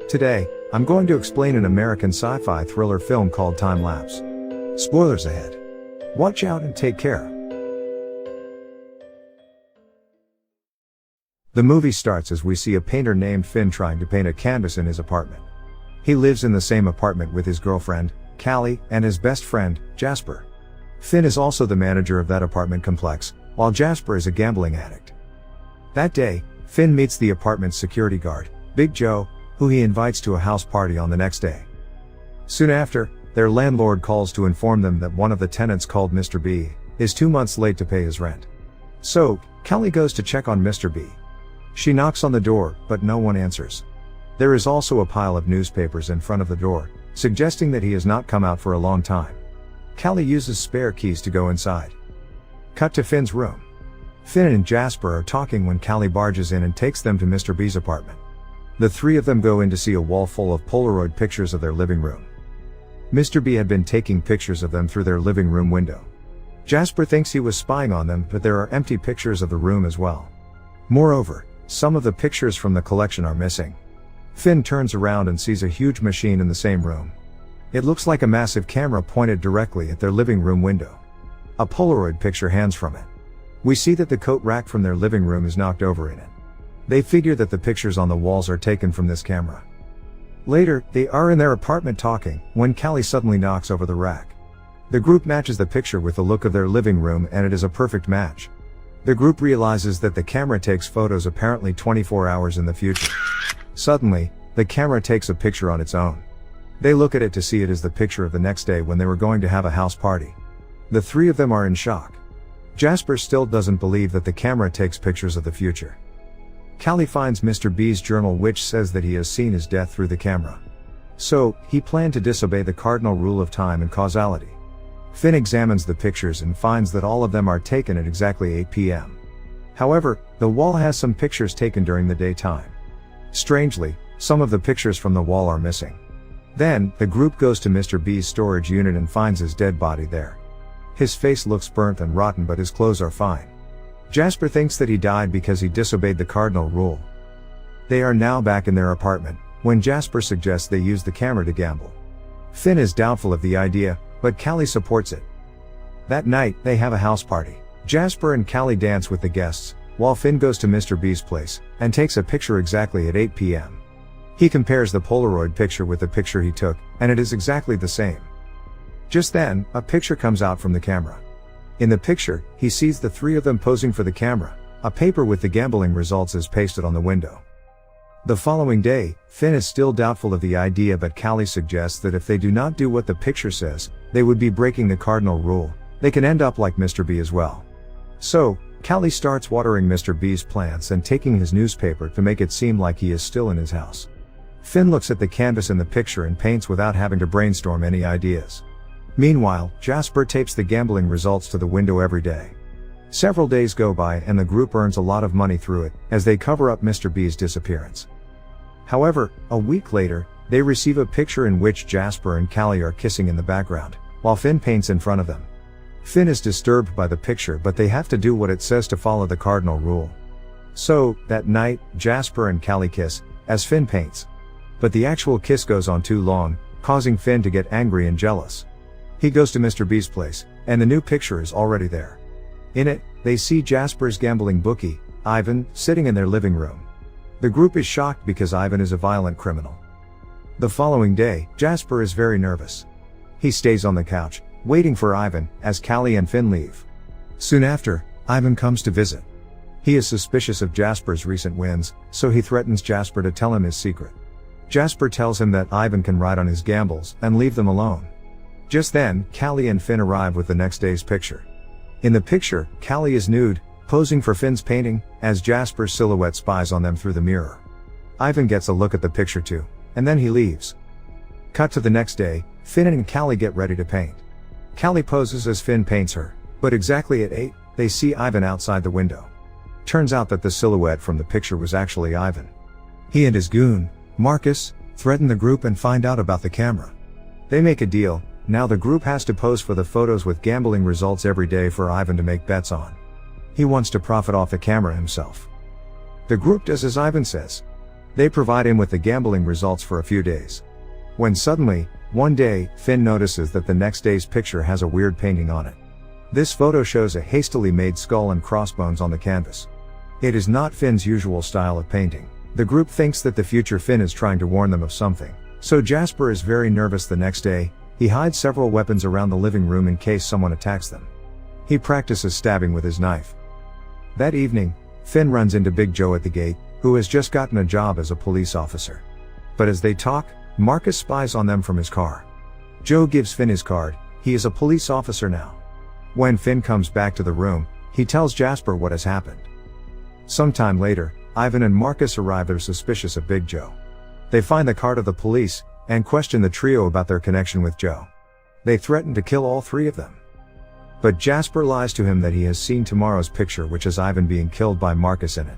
Today, I'm going to explain an American sci-fi thriller film called Time Lapse. Spoilers ahead. Watch out and take care. The movie starts as we see a painter named Finn trying to paint a canvas in his apartment. He lives in the same apartment with his girlfriend, Callie, and his best friend, Jasper. Finn is also the manager of that apartment complex, while Jasper is a gambling addict. That day, Finn meets the apartment's security guard, Big Joe, who he invites to a house party on the next day. Soon after, their landlord calls to inform them that one of the tenants, called Mr. B, is 2 months late to pay his rent. So, Callie goes to check on Mr. B. She knocks on the door, but no one answers. There is also a pile of newspapers in front of the door, suggesting that he has not come out for a long time. Callie uses spare keys to go inside. Cut to Finn's room. Finn and Jasper are talking when Callie barges in and takes them to Mr. B's apartment. The three of them go in to see a wall full of Polaroid pictures of their living room. Mr. B had been taking pictures of them through their living room window. Jasper thinks he was spying on them, but there are empty pictures of the room as well. Moreover, some of the pictures from the collection are missing. Finn turns around and sees a huge machine in the same room. It looks like a massive camera pointed directly at their living room window. A Polaroid picture hangs from it. We see that the coat rack from their living room is knocked over in it. They figure that the pictures on the walls are taken from this camera. Later, they are in their apartment talking, when Callie suddenly knocks over the rack. The group matches the picture with the look of their living room, and it is a perfect match. The group realizes that the camera takes photos apparently 24 hours in the future. Suddenly, the camera takes a picture on its own. They look at it to see it is the picture of the next day when they were going to have a house party. The three of them are in shock. Jasper still doesn't believe that the camera takes pictures of the future. Callie finds Mr. B's journal, which says that he has seen his death through the camera. So, he planned to disobey the cardinal rule of time and causality. Finn examines the pictures and finds that all of them are taken at exactly 8 p.m. However, the wall has some pictures taken during the daytime. Strangely, some of the pictures from the wall are missing. Then, the group goes to Mr. B's storage unit and finds his dead body there. His face looks burnt and rotten, but his clothes are fine. Jasper thinks that he died because he disobeyed the cardinal rule. They are now back in their apartment, when Jasper suggests they use the camera to gamble. Finn is doubtful of the idea, but Callie supports it. That night, they have a house party. Jasper and Callie dance with the guests, while Finn goes to Mr. B's place, and takes a picture exactly at 8 p.m. He compares the Polaroid picture with the picture he took, and it is exactly the same. Just then, a picture comes out from the camera. In the picture, he sees the three of them posing for the camera. A paper with the gambling results is pasted on the window. The following day, Finn is still doubtful of the idea, but Callie suggests that if they do not do what the picture says, they would be breaking the cardinal rule. They can end up like Mr. B as well. So, Callie starts watering Mr. B's plants and taking his newspaper to make it seem like he is still in his house. Finn looks at the canvas in the picture and paints without having to brainstorm any ideas. Meanwhile, Jasper tapes the gambling results to the window every day. Several days go by and the group earns a lot of money through it, as they cover up Mr. B's disappearance. However, a week later, they receive a picture in which Jasper and Callie are kissing in the background, while Finn paints in front of them. Finn is disturbed by the picture, but they have to do what it says to follow the cardinal rule. So, that night, Jasper and Callie kiss, as Finn paints. But the actual kiss goes on too long, causing Finn to get angry and jealous. He goes to Mr. B's place, and the new picture is already there. In it, they see Jasper's gambling bookie, Ivan, sitting in their living room. The group is shocked because Ivan is a violent criminal. The following day, Jasper is very nervous. He stays on the couch, waiting for Ivan, as Callie and Finn leave. Soon after, Ivan comes to visit. He is suspicious of Jasper's recent wins, so he threatens Jasper to tell him his secret. Jasper tells him that Ivan can ride on his gambles and leave them alone. Just then, Callie and Finn arrive with the next day's picture. In the picture, Callie is nude, posing for Finn's painting, as Jasper's silhouette spies on them through the mirror. Ivan gets a look at the picture too, and then he leaves. Cut to the next day, Finn and Callie get ready to paint. Callie poses as Finn paints her, but exactly at 8, they see Ivan outside the window. Turns out that the silhouette from the picture was actually Ivan. He and his goon, Marcus, threaten the group and find out about the camera. They make a deal. Now the group has to pose for the photos with gambling results every day for Ivan to make bets on. He wants to profit off the camera himself. The group does as Ivan says. They provide him with the gambling results for a few days. When suddenly, one day, Finn notices that the next day's picture has a weird painting on it. This photo shows a hastily made skull and crossbones on the canvas. It is not Finn's usual style of painting. The group thinks that the future Finn is trying to warn them of something. So Jasper is very nervous the next day. He hides several weapons around the living room in case someone attacks them. He practices stabbing with his knife. That evening, Finn runs into Big Joe at the gate, who has just gotten a job as a police officer. But as they talk, Marcus spies on them from his car. Joe gives Finn his card. He is a police officer now. When Finn comes back to the room, he tells Jasper what has happened. Sometime later, Ivan and Marcus arrive. They're suspicious of Big Joe. They find the card of the police, and question the trio about their connection with Joe. They threaten to kill all three of them. But Jasper lies to him that he has seen tomorrow's picture, which has Ivan being killed by Marcus in it.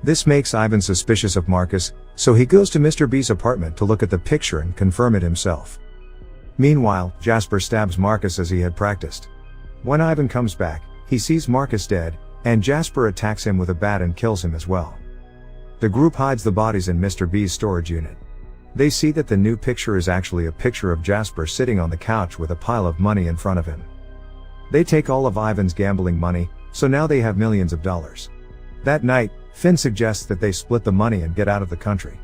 This makes Ivan suspicious of Marcus, so he goes to Mr. B's apartment to look at the picture and confirm it himself. Meanwhile, Jasper stabs Marcus as he had practiced. When Ivan comes back, he sees Marcus dead, and Jasper attacks him with a bat and kills him as well. The group hides the bodies in Mr. B's storage unit. They see that the new picture is actually a picture of Jasper sitting on the couch with a pile of money in front of him. They take all of Ivan's gambling money, so now they have millions of dollars. That night, Finn suggests that they split the money and get out of the country.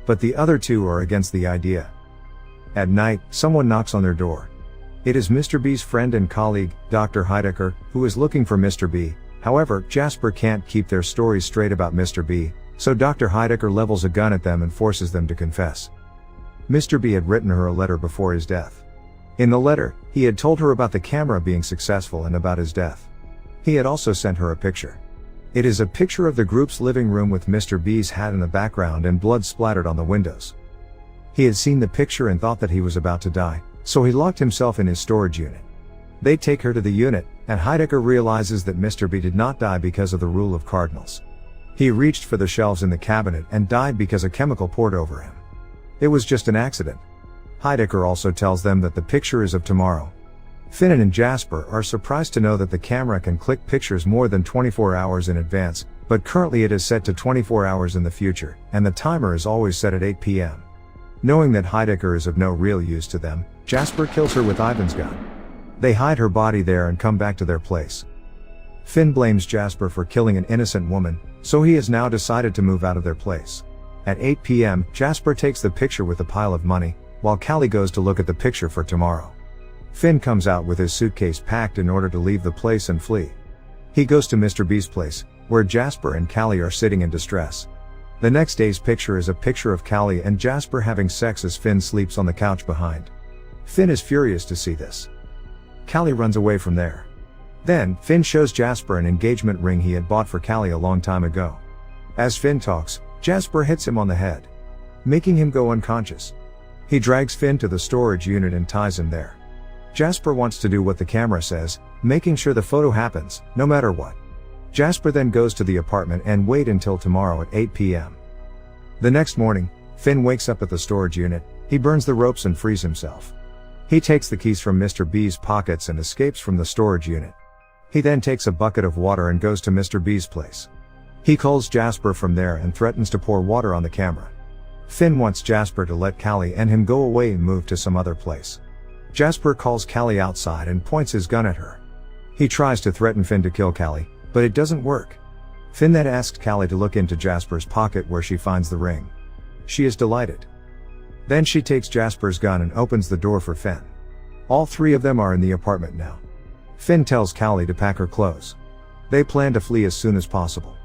But the other two are against the idea. At night, someone knocks on their door. It is Mr. B's friend and colleague, Dr. Heidecker, who is looking for Mr. B. However, Jasper can't keep their stories straight about Mr. B, so Dr. Heidecker levels a gun at them and forces them to confess. Mr. B had written her a letter before his death. In the letter, he had told her about the camera being successful and about his death. He had also sent her a picture. It is a picture of the group's living room with Mr. B's hat in the background and blood splattered on the windows. He had seen the picture and thought that he was about to die, so he locked himself in his storage unit. They take her to the unit, and Heidecker realizes that Mr. B did not die because of the rule of cardinals. He reached for the shelves in the cabinet and died because a chemical poured over him. It was just an accident. Heidecker also tells them that the picture is of tomorrow. Finn and Jasper are surprised to know that the camera can click pictures more than 24 hours in advance, but currently it is set to 24 hours in the future, and the timer is always set at 8 p.m. Knowing that Heidecker is of no real use to them, Jasper kills her with Ivan's gun. They hide her body there and come back to their place. Finn blames Jasper for killing an innocent woman, so he has now decided to move out of their place. At 8 p.m., Jasper takes the picture with the pile of money, while Callie goes to look at the picture for tomorrow. Finn comes out with his suitcase packed in order to leave the place and flee. He goes to Mr. B's place, where Jasper and Callie are sitting in distress. The next day's picture is a picture of Callie and Jasper having sex as Finn sleeps on the couch behind. Finn is furious to see this. Callie runs away from there. Then, Finn shows Jasper an engagement ring he had bought for Callie a long time ago. As Finn talks, Jasper hits him on the head, making him go unconscious. He drags Finn to the storage unit and ties him there. Jasper wants to do what the camera says, making sure the photo happens, no matter what. Jasper then goes to the apartment and waits until tomorrow at 8 p.m. The next morning, Finn wakes up at the storage unit. He burns the ropes and frees himself. He takes the keys from Mr. B's pockets and escapes from the storage unit. He then takes a bucket of water and goes to Mr. B's place. He calls Jasper from there and threatens to pour water on the camera. Finn wants Jasper to let Callie and him go away and move to some other place. Jasper calls Callie outside and points his gun at her. He tries to threaten Finn to kill Callie, but it doesn't work. Finn then asks Callie to look into Jasper's pocket where she finds the ring. She is delighted. Then she takes Jasper's gun and opens the door for Finn. All three of them are in the apartment now. Finn tells Callie to pack her clothes. They plan to flee as soon as possible.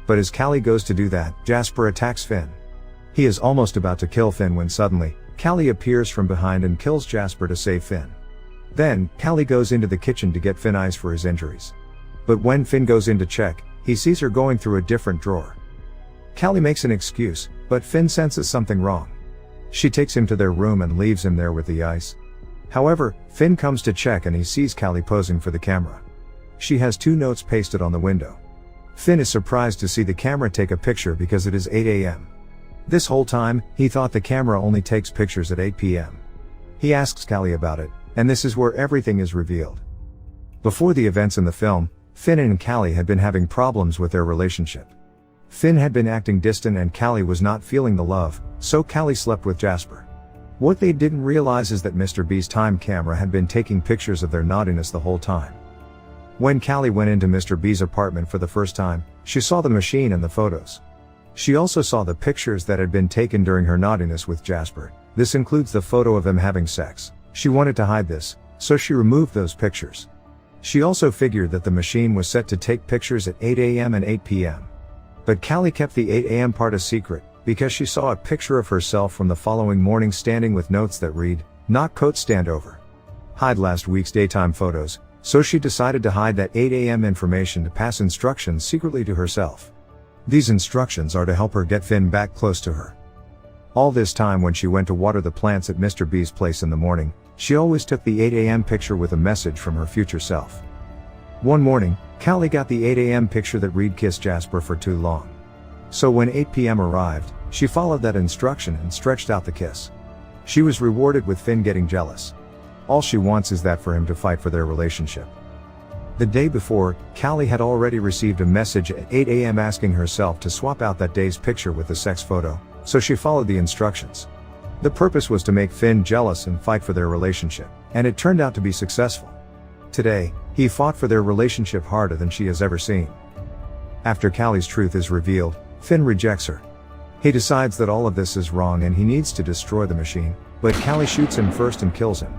But as Callie goes to do that, Jasper attacks Finn. He is almost about to kill Finn when suddenly, Callie appears from behind and kills Jasper to save Finn. Then, Callie goes into the kitchen to get Finn ice for his injuries. But when Finn goes in to check, he sees her going through a different drawer. Callie makes an excuse, but Finn senses something wrong. She takes him to their room and leaves him there with the ice. However, Finn comes to check and he sees Callie posing for the camera. She has 2 notes pasted on the window. Finn is surprised to see the camera take a picture because it is 8 a.m. This whole time, he thought the camera only takes pictures at 8 p.m. He asks Callie about it, and this is where everything is revealed. Before the events in the film, Finn and Callie had been having problems with their relationship. Finn had been acting distant and Callie was not feeling the love, so Callie slept with Jasper. What they didn't realize is that Mr. B's time camera had been taking pictures of their naughtiness the whole time. When Callie went into Mr. B's apartment for the first time, she saw the machine and the photos. She also saw the pictures that had been taken during her naughtiness with Jasper. This includes the photo of them having sex. She wanted to hide this, so she removed those pictures. She also figured that the machine was set to take pictures at 8 a.m. and 8 p.m. But Callie kept the 8 a.m. part a secret, because she saw a picture of herself from the following morning standing with notes that read, "Not coat stand over. Hide last week's daytime photos," so she decided to hide that 8 a.m. information to pass instructions secretly to herself. These instructions are to help her get Finn back close to her. All this time when she went to water the plants at Mr. B's place in the morning, she always took the 8 a.m. picture with a message from her future self. One morning, Callie got the 8 a.m. picture that read "Kiss Jasper for too long." So when 8 p.m. arrived, she followed that instruction and stretched out the kiss. She was rewarded with Finn getting jealous. All she wants is that for him to fight for their relationship. The day before, Callie had already received a message at 8 a.m. asking herself to swap out that day's picture with the sex photo, so she followed the instructions. The purpose was to make Finn jealous and fight for their relationship, and it turned out to be successful. Today, he fought for their relationship harder than she has ever seen. After Callie's truth is revealed, Finn rejects her. He decides that all of this is wrong and he needs to destroy the machine, but Callie shoots him first and kills him.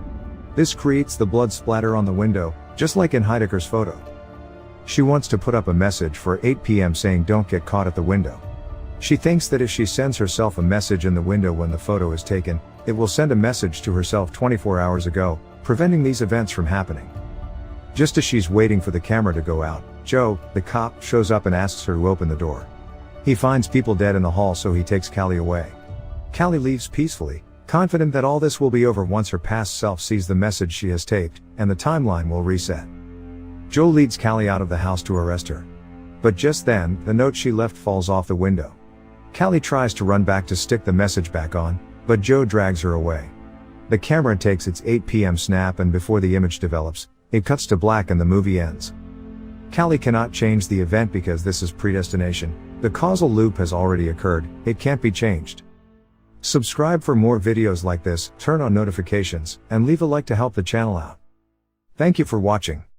This creates the blood splatter on the window, just like in Heidecker's photo. She wants to put up a message for 8 p.m. saying "Don't get caught at the window." She thinks that if she sends herself a message in the window when the photo is taken, it will send a message to herself 24 hours ago, preventing these events from happening. Just as she's waiting for the camera to go out, Joe, the cop, shows up and asks her to open the door. He finds people dead in the hall, so he takes Callie away. Callie leaves peacefully, confident that all this will be over once her past self sees the message she has taped, and the timeline will reset. Joe leads Callie out of the house to arrest her. But just then, the note she left falls off the window. Callie tries to run back to stick the message back on, but Joe drags her away. The camera takes its 8 p.m. snap, and before the image develops, it cuts to black and the movie ends. Callie cannot change the event because this is predestination. The causal loop has already occurred, it can't be changed. Subscribe for more videos like this, turn on notifications, and leave a like to help the channel out. Thank you for watching.